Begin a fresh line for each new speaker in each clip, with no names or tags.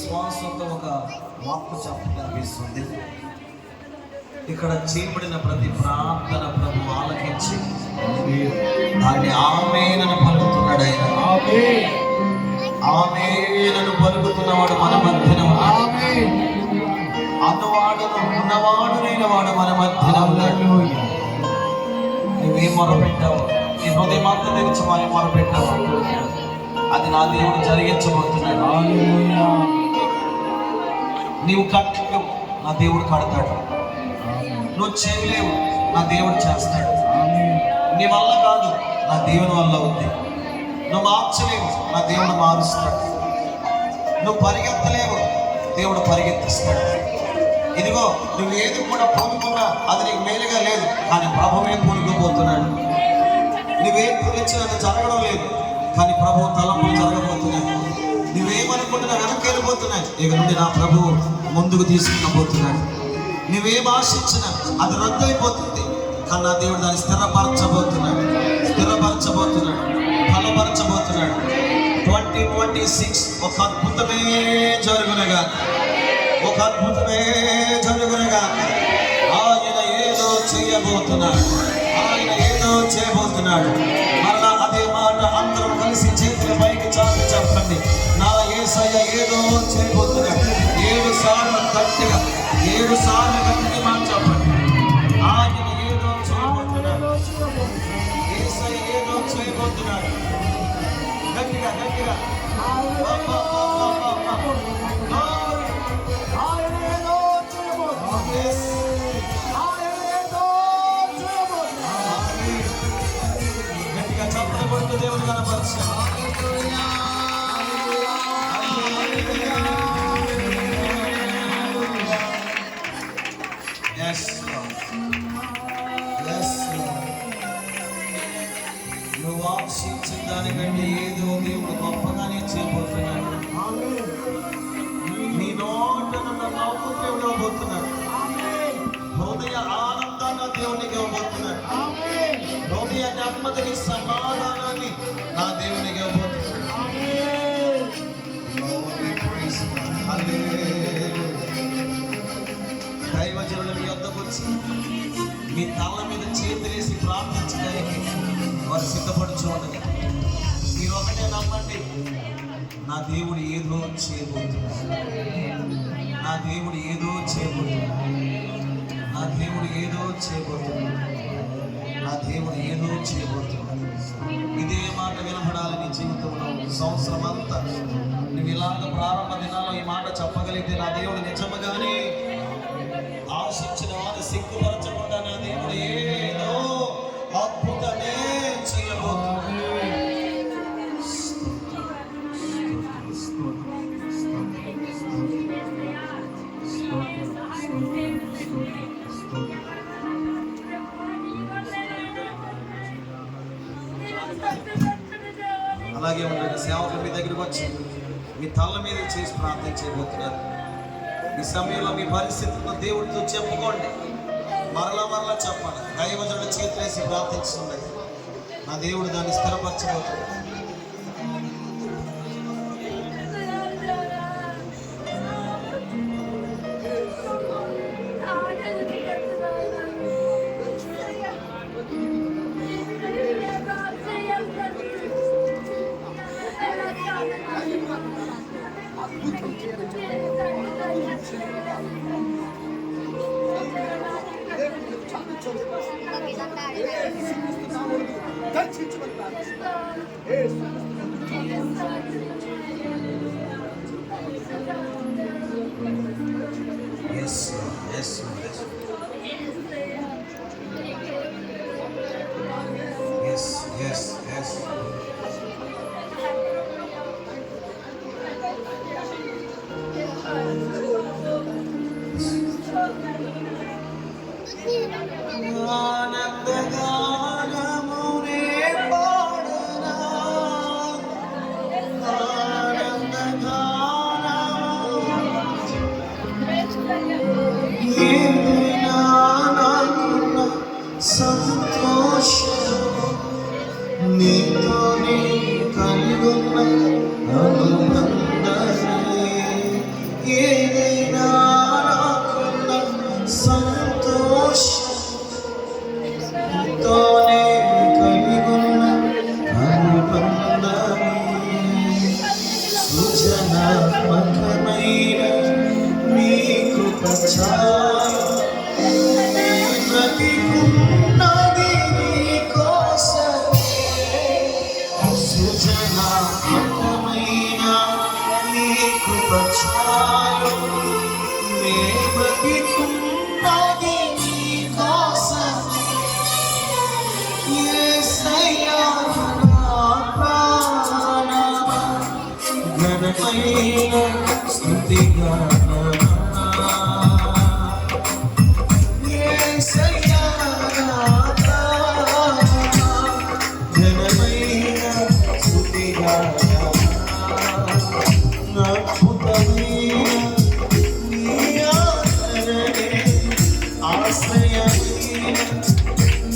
విశ్వాసంతో ఒక వాక్కు చెప్పనిపిస్తుంది. ఇక్కడ చేయబడిన ప్రతి ప్రార్థన ప్రభు ఆలకించి దాన్ని ఆమేనని పలుకుతున్నాడు. ఆయన ఆమేనని పలుకుతున్నవాడు మన మధ్యన ఉన్నాడు. అన్నవాడును ఉన్నవాడు లేనివాడు మన మధ్యన ఉన్నాడు. నువ్వేం మొరపెట్టావు? నీ హృదయమంతా తెరిచి మరి మొరపెట్టావు, అది నా దేవుడు జరిగించబోతున్నాడు. నీవు కట్టలేవు, నా దేవుడు కడతాడు. నువ్వు చేయలేవు, నా దేవుడు చేస్తాడు. నీ వల్ల కాదు, నా దేవుని వల్ల ఉంది. నువ్వు మార్చలేవు, నా దేవుడు మారుస్తాడు. నువ్వు పరిగెత్తలేవు, దేవుడు పరిగెత్తిస్తాడు. ఇదిగో నువ్వు ఏది కూడా పూనుకున్నా అది నీకు మేలుగా లేదు, కానీ ప్రభువే పూనుకోబోతున్నాడు. నువ్వేం గురించి అది జరగడం లేదు, కానీ ప్రభు తలంపులు జరగబోతున్నాయి. నువ్వేమనుకుంటున్నా వెనక్కి వెళ్ళిపోతున్నాయి, ఇక నుండి నా ప్రభువు ముందుకు తీసుకుపోతున్నాడు. నువ్వేం ఆశించినా అది రద్దు అయిపోతుంది, కానీ నా దేవుడు దాన్ని స్థిరపరచబోతున్నాడు, బలపరచబోతున్నాడు. 2026 ఒక అద్భుతమే జరుగునగా, ఒక అద్భుతమే జరుగునగా. ఆయన ఏదో చేయబోతున్నాడు, ఆయన ఏదో చేయబోతున్నాడు. మరలా అదే మాట అందరం కలిసి చేతుల పైకి చాలు చెప్పండి, నా యేసయ్య ఏదో చేయబోతున్నాడు. 7 సార్లు గట్టిగా, 7 సార్లు గట్టిగా మాట చెప్పండి. ఆయన ఏదో చేయబోతున్నాడు, యేసయ్య ఏదో చేయబోతున్నాడు. గట్టిగా గట్టిగా దేవుని కనపరచాలి. నువ్వు ఆశించిన దానికంటే ఏదో దేవుడు గొప్పగానే చేయబోతున్నాడు. నీ నోటను నవ్వుకు ఇవ్వబోతున్నాడు. హృదయ ఆనందాన్ని దేవునికి ఇవ్వబోతున్నాడు. హృదయ నెమ్మదిని, సమాధానాన్ని నా దేవునికి ఇవ్వబోతున్నాడు. దైవజనులు మీ వద్దకు వచ్చి మీ తల మీద చేతులేసి ప్రార్థించడానికి వారు సిద్ధపడుచు ఉండగా మీరు ఒకటే నమ్మండి, నా దేవుడు ఏదో చేయబోతున్నాడు, నా దేవుడు ఏదో చేయబోతున్నాడు, నా దేవుడు ఏదో చేయబోతున్నాడు, నా దేవుడు ఏదో చేయబోతున్నాడు. ఇదే మాట వినపడాలని జీవితంలో సంవత్సరం అంతా నువ్వు ఇలాగ ప్రారంభ దినాల్లో ఈ మాట చెప్పగలిగితే, నా దేవుడు నిజముగానే ఆశించిన వారు సిగ్గుపరచకుండా నా దేవుడు ఏదో అద్భుతమే చేయబోతున్నాడు. అలాగే ఉండండి. సేవకులు మీ దగ్గరికి వచ్చి మీ తల్ల మీద చేసి ప్రార్థన చేయబోతున్నారు. ఈ సమయంలో మీ పరిస్థితులను దేవుడితో చెప్పుకోండి, మరలా చెప్పండి. దైవజనుడు చేతులేసి ప్రార్థించుండగా నా దేవుడు దాన్ని స్థిరపరచబోతున్నాడు. ఏదైనా నాకున్న సంతోషం తోనే కలిగున్న అనుబంధమే సృజనాత్మకమైన నీ కృప చాలు నీ బ్రతికున్నది నీ కోసమే సృజనాత్మకమైన నీ కృప చాలు నీ బ్రతికున్నది నీ కోసమే యేసయ్యా నా ప్రాణమా ఘనమైన స్తుతిగానమా యేసయ్యా నా ప్రాణమా ఘనమైన స్తుతిగానమా అద్భుతమైన నీ ఆదరణే ఆశ్రయమైన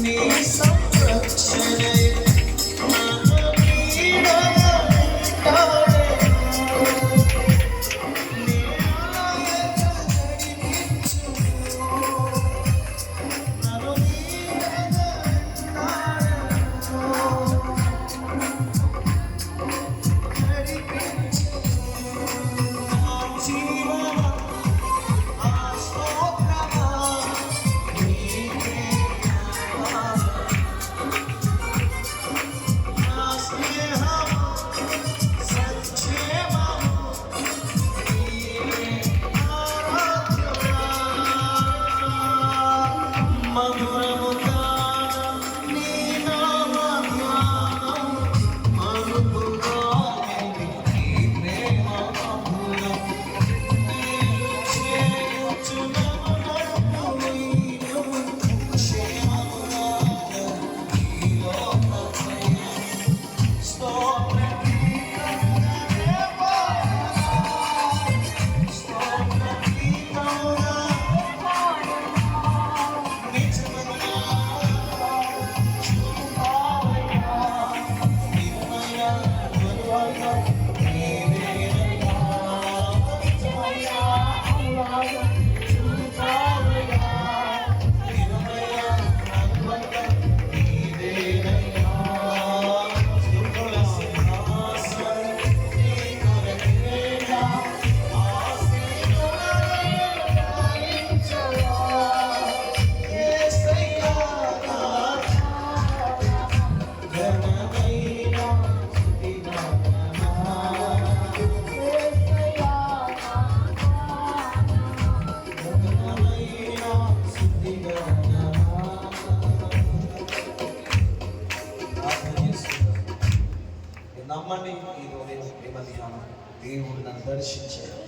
నీ సంరక్షణే నన్ను నీడగా వెంటాడే నీ ఆలయత నడిపించు నన్ను నీడగా నడిపించు నా జీవన ఆ స్తోత్రమా నీకే నా స్నేహము సంక్షేమము నీవే ఆరాధ్యుడా మధురముగా నీ నామ ధ్యానం మరుపుగా నీ ప్రేమ మధురం నీవు చేయుచు నన్ను నడుపు నీవు క్షేమముగా ఈ లోకమయ స్తోత్ర గీతముగా స్తోత్ర గీతముగా నిజముగా చూపావయ్యా నిర్మయ గురువయ్యా నీవేనయ్యా నిజమయ్యా అలాగా చూపావయ్యా నిర్మయ గురువయ్యా నీవేనయ్యా స్తుతుల సింహాసనం నీ కొరకేగా ఆశీర్వాదాలు రాయించవా యేసయ్యా నా ఘనమైన స్తుతిగానమా యేసయ్యా ఘనమైన స్తుతిగానమా ప్రార్థన చేస్తున్నాను. మీరు నమ్మండి ఈ ఉదయం ఈ మధ్యాహ్నం దేవుడు నన్ను దర్శించాడు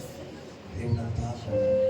దేవుడు నన్ను తాకాడు